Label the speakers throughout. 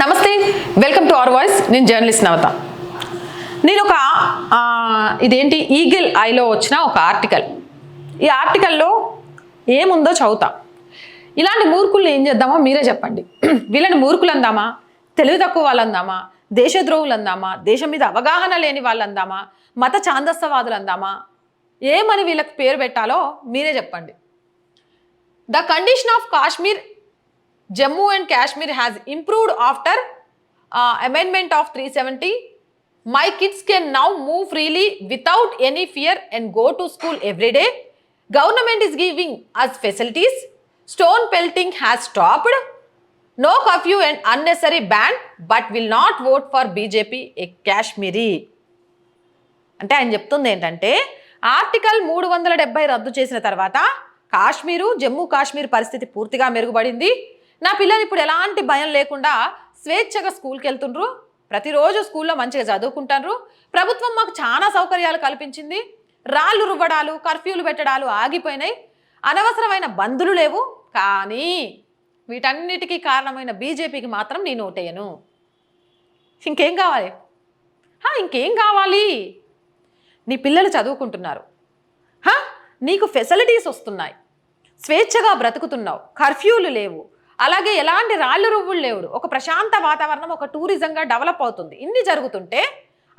Speaker 1: నమస్తే, welcome to our voice. నేను journalist నవత. నేను ఒక ఇదేంటి ఈగిల్ ఐలో వచ్చిన ఒక ఆర్టికల్, ఈ ఆర్టికల్లో ఏముందో చదువుతా. ఇలాంటి మూర్ఖుల్ని ఏం చేద్దామో మీరే చెప్పండి. వీళ్ళని మూర్ఖులు అందామా, తెలివి తక్కువ వాళ్ళు అందామా, దేశద్రోహులు అందామా, దేశం మీద అవగాహన లేని వాళ్ళు అందామా, మత ఛాందస్సవాదులు అందామా, ఏమని వీళ్ళకి పేరు పెట్టాలో మీరే చెప్పండి. The condition of Kashmir, Jammu and Kashmir has improved after amendment of 370. My kids can now move freely without any fear and go to school every day. Government is giving us facilities. Stone pelting has stopped. No curfew and unnecessary ban, but will not vote for BJP a Kashmiri. అంటే ఆయన చెప్తుంది ఏంటంటే, article 370 రద్దు చేసిన తర్వాత కాశ్మీరు, జమ్మూ కాశ్మీర్ పరిస్థితి పూర్తిగా మెరుగుపడింది. నా పిల్లలు ఇప్పుడు ఎలాంటి భయం లేకుండా స్వేచ్ఛగా స్కూల్కి వెళ్తుండ్రు, ప్రతిరోజు స్కూల్లో మంచిగా చదువుకుంటారు. ప్రభుత్వం మాకు చాలా సౌకర్యాలు కల్పించింది. రాళ్ళు రువ్వడాలు, కర్ఫ్యూలు పెట్టడాలు ఆగిపోయినాయి. అనవసరమైన బందులు లేవు. కానీ వీటన్నిటికీ కారణమైన బీజేపీకి మాత్రం నేను ఓటేయను. ఇంకేం కావాలి? ఇంకేం కావాలి? నీ పిల్లలు చదువుకుంటున్నారు, నీకు ఫెసిలిటీస్ వస్తున్నాయి, స్వేచ్ఛగా బ్రతుకుతున్నావు, కర్ఫ్యూలు లేవు, అలాగే ఎలాంటి రాళ్ళు రువ్వులు లేవు, ఒక ప్రశాంత వాతావరణం, ఒక టూరిజంగా డెవలప్ అవుతుంది. ఇన్ని జరుగుతుంటే,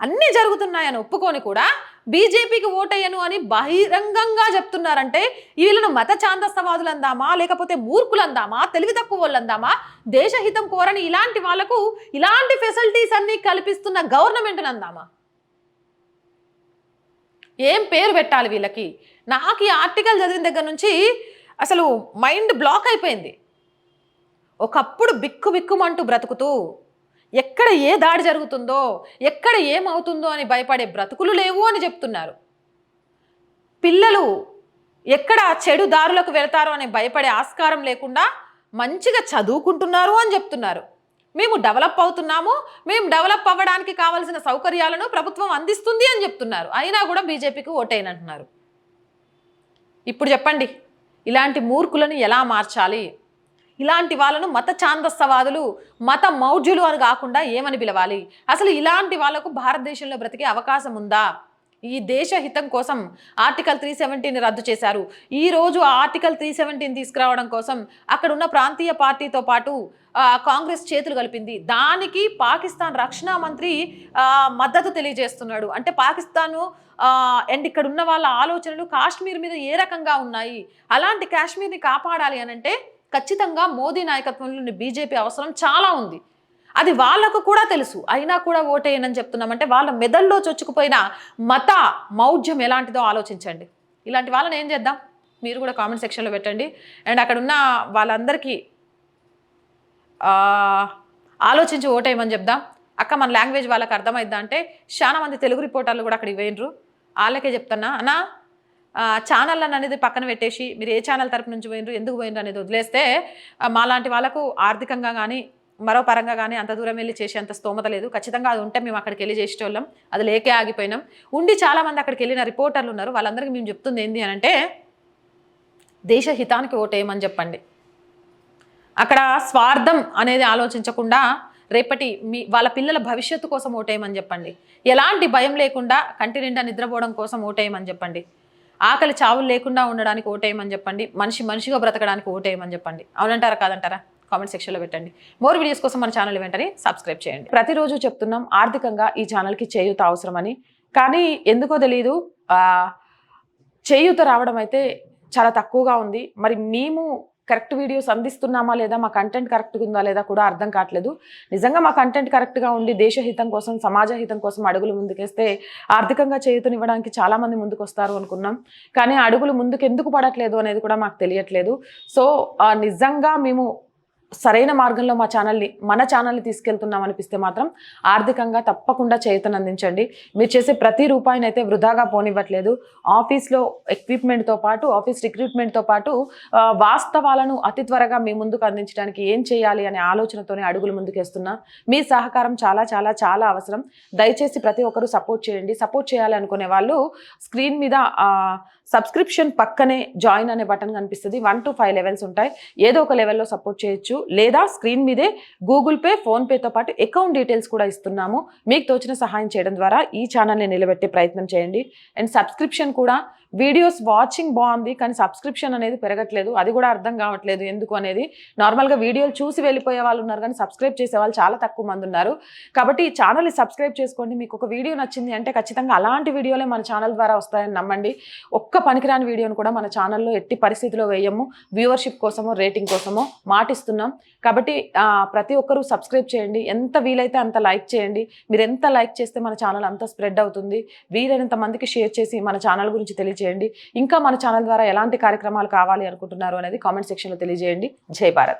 Speaker 1: అన్నీ జరుగుతున్నాయని ఒప్పుకొని కూడా బీజేపీకి ఓటయ్యను అని బహిరంగంగా చెప్తున్నారంటే వీళ్ళను మత ఛాందస్తవాదులు అందామా, లేకపోతే మూర్ఖులు అందామా, తెలివి తక్కువ వాళ్ళు అందామా, దేశహితం కోరని ఇలాంటి వాళ్లకు ఇలాంటి ఫెసిలిటీస్ అన్నీ కల్పిస్తున్న గవర్నమెంట్ని అందామా? ఏం పేరు పెట్టాలి వీళ్ళకి? నాకు ఈ ఆర్టికల్ చదివిన దగ్గర నుంచి అసలు మైండ్ బ్లాక్ అయిపోయింది. ఒకప్పుడు బిక్కుమంటూ బ్రతుకుతూ ఎక్కడ ఏ దాడి జరుగుతుందో, ఎక్కడ ఏమవుతుందో అని భయపడే బ్రతుకులు లేవు అని చెప్తున్నారు. పిల్లలు ఎక్కడ చెడు దారులకు వెళతారో అని భయపడే ఆస్కారం లేకుండా మంచిగా చదువుకుంటున్నారు అని చెప్తున్నారు. మేము డెవలప్ అవుతున్నాము, మేము డెవలప్ అవ్వడానికి కావాల్సిన సౌకర్యాలను ప్రభుత్వం అందిస్తుంది అని చెప్తున్నారు. అయినా కూడా బీజేపీకి ఓటేయనంటున్నారు. ఇప్పుడు చెప్పండి, ఇలాంటి మూర్ఖులను ఎలా మార్చాలి? ఇలాంటి వాళ్ళను మత ఛాందస్తవాదులు, మత మౌఢ్యులు అని కాకుండా ఏమని పిలవాలి? అసలు ఇలాంటి వాళ్లకు భారతదేశంలో బ్రతికే అవకాశం ఉందా? ఈ దేశ హితం కోసం ఆర్టికల్ 370ని రద్దు చేశారు. ఈరోజు ఆ ఆర్టికల్ 370ని తీసుకురావడం కోసం అక్కడ ఉన్న ప్రాంతీయ పార్టీతో పాటు కాంగ్రెస్ చేతులు కలిపింది. దానికి పాకిస్తాన్ రక్షణ మంత్రి మద్దతు తెలియజేస్తున్నాడు. అంటే పాకిస్తాను అండ్ ఇక్కడ ఉన్న వాళ్ళ ఆలోచనలు కాశ్మీర్ మీద ఏ రకంగా ఉన్నాయి, అలాంటి కాశ్మీర్ని కాపాడాలి అని అంటే ఖచ్చితంగా మోదీ నాయకత్వంలోని బీజేపీ అవసరం చాలా ఉంది. అది వాళ్ళకు కూడా తెలుసు. అయినా కూడా ఓటేయనని చెప్తున్నామంటే వాళ్ళ మెదల్లో చొచ్చుకుపోయిన మత మౌఢ్యం ఎలాంటిదో ఆలోచించండి. ఇలాంటి వాళ్ళని ఏం చేద్దాం? మీరు కూడా కామెంట్ సెక్షన్లో పెట్టండి. అండ్ అక్కడ ఉన్న వాళ్ళందరికీ ఆలోచించి ఓటేయమని చెప్దాం. అక్క, మన లాంగ్వేజ్ వాళ్ళకి అర్థమైద్దా అంటే చాలా మంది తెలుగు రిపోర్టర్లు కూడా అక్కడికి పోయినరు. వాళ్ళకే చెప్తున్నా, అన్నా ఛానల్ అనేది పక్కన పెట్టేసి మీరు ఏ ఛానల్ తరపు నుంచి పోయినరు, ఎందుకు పోయినరు అనేది వదిలేస్తే మాలాంటి వాళ్ళకు ఆర్థికంగా కానీ మరో పరంగా కానీ అంత దూరం వెళ్ళి చేసేంత స్తోమత లేదు. ఖచ్చితంగా అది ఉంటే మేము అక్కడికి వెళ్ళి చేసేటోళ్ళం, అది లేకే ఆగిపోయినాం. ఉండి చాలామంది అక్కడికి వెళ్ళిన రిపోర్టర్లు ఉన్నారు. వాళ్ళందరికీ మేము చెప్తుంది ఏంటి అని అంటే దేశ హితానికి ఓటేయమని చెప్పండి. అక్కడ స్వార్థం అనేది ఆలోచించకుండా రేపటి వాళ్ళ పిల్లల భవిష్యత్తు కోసం ఓటేయమని చెప్పండి. ఎలాంటి భయం లేకుండా కంటి నిండా నిద్రపోవడం కోసం ఓటేయమని చెప్పండి. ఆకలి చావులు లేకుండా ఉండడానికి ఓటేయమని చెప్పండి. మనిషిగా బ్రతకడానికి ఓటేయమని చెప్పండి. అవునంటారా కాదంటారా? కామెంట్ సెక్షన్లో పెట్టండి. మోర్ వీడియోస్ కోసం మన ఛానల్ వెంటనే సబ్స్క్రైబ్ చేయండి. ప్రతిరోజు చెప్తున్నాం ఆర్థికంగా ఈ ఛానల్కి చేయూత అవసరమని, కానీ ఎందుకో తెలియదు చేయూత రావడం అయితే చాలా తక్కువగా ఉంది. మరి మేము కరెక్ట్ వీడియోస్ అందిస్తున్నామా లేదా, మా కంటెంట్ కరెక్ట్గా ఉందా లేదా కూడా అర్థం కావట్లేదు. నిజంగా మా కంటెంట్ కరెక్ట్గా ఉండి దేశహితం కోసం, సమాజ హితం కోసం అడుగులు ముందుకేస్తే ఆర్థికంగా చేయూతనివ్వడానికి చాలామంది ముందుకు వస్తారు అనుకున్నాం. కానీ అడుగులు ముందుకు ఎందుకు పడట్లేదు అనేది కూడా మాకు తెలియట్లేదు. సో నిజంగా మేము సరైన మార్గంలో మన ఛానల్ని తీసుకెళ్తున్నాం అనిపిస్తే మాత్రం ఆర్థికంగా తప్పకుండా చేయూతను అందించండి. మీరు చేసే ప్రతి రూపాయిని అయితే వృధాగా పోనివ్వట్లేదు. ఆఫీస్లో ఎక్విప్మెంట్తో పాటు, ఆఫీస్ రిక్రూట్మెంట్తో పాటు వాస్తవాలను అతి త్వరగా మీ ముందుకు అందించడానికి ఏం చేయాలి అనే ఆలోచనతోనే అడుగులు ముందుకేస్తున్నా. మీ సహకారం చాలా చాలా చాలా అవసరం. దయచేసి ప్రతి ఒక్కరూ సపోర్ట్ చేయండి. సపోర్ట్ చేయాలి అనుకునే వాళ్ళు స్క్రీన్ మీద సబ్స్క్రిప్షన్ పక్కనే జాయిన్ అనే బటన్ కనిపిస్తుంది. 1 to 5 లెవెల్స్ ఉంటాయి. ఏదో ఒక లెవెల్లో సపోర్ట్ చేయొచ్చు, లేదా స్క్రీన్ మీదే గూగుల్ పే, ఫోన్పేతో పాటు అకౌంట్ డీటెయిల్స్ కూడా ఇస్తున్నాము. మీకు తోచిన సహాయం చేయడం ద్వారా ఈ ఛానల్ని నిలబెట్టే ప్రయత్నం చేయండి. అండ్ సబ్స్క్రిప్షన్ కూడా, వీడియోస్ వాచింగ్ బాగుంది కానీ సబ్స్క్రిప్షన్ అనేది పెరగట్లేదు, అది కూడా అర్థం కావట్లేదు ఎందుకు అనేది. నార్మల్గా వీడియోలు చూసి వెళ్ళిపోయే వాళ్ళు ఉన్నారు కానీ సబ్స్క్రైబ్ చేసే వాళ్ళు చాలా తక్కువ మంది ఉన్నారు. కాబట్టి ఈ ఛానల్ని సబ్స్క్రైబ్ చేసుకోండి. మీకు ఒక వీడియో నచ్చింది అంటే ఖచ్చితంగా అలాంటి వీడియోలే మన ఛానల్ ద్వారా వస్తాయని నమ్మండి. ఒక్క పనికిరాని వీడియోను కూడా మన ఛానల్లో ఎట్టి పరిస్థితిలో వేయము. వ్యూవర్షిప్ కోసమో రేటింగ్ కోసమో మాటిస్తున్నాం. కాబట్టి ప్రతి ఒక్కరూ సబ్స్క్రైబ్ చేయండి. ఎంత వీలైతే అంత లైక్ చేయండి. మీరు ఎంత లైక్ చేస్తే మన ఛానల్ అంత స్ప్రెడ్ అవుతుంది. వీలైనంత మందికి షేర్ చేసి మన ఛానల్ గురించి తెలియజేయండి. ఇంకా మన ఛానల్ ద్వారా ఎలాంటి కార్యక్రమాలు కావాలి అనుకుంటున్నారు అనేది కామెంట్ సెక్షన్లో తెలియజేయండి. జై భారత్.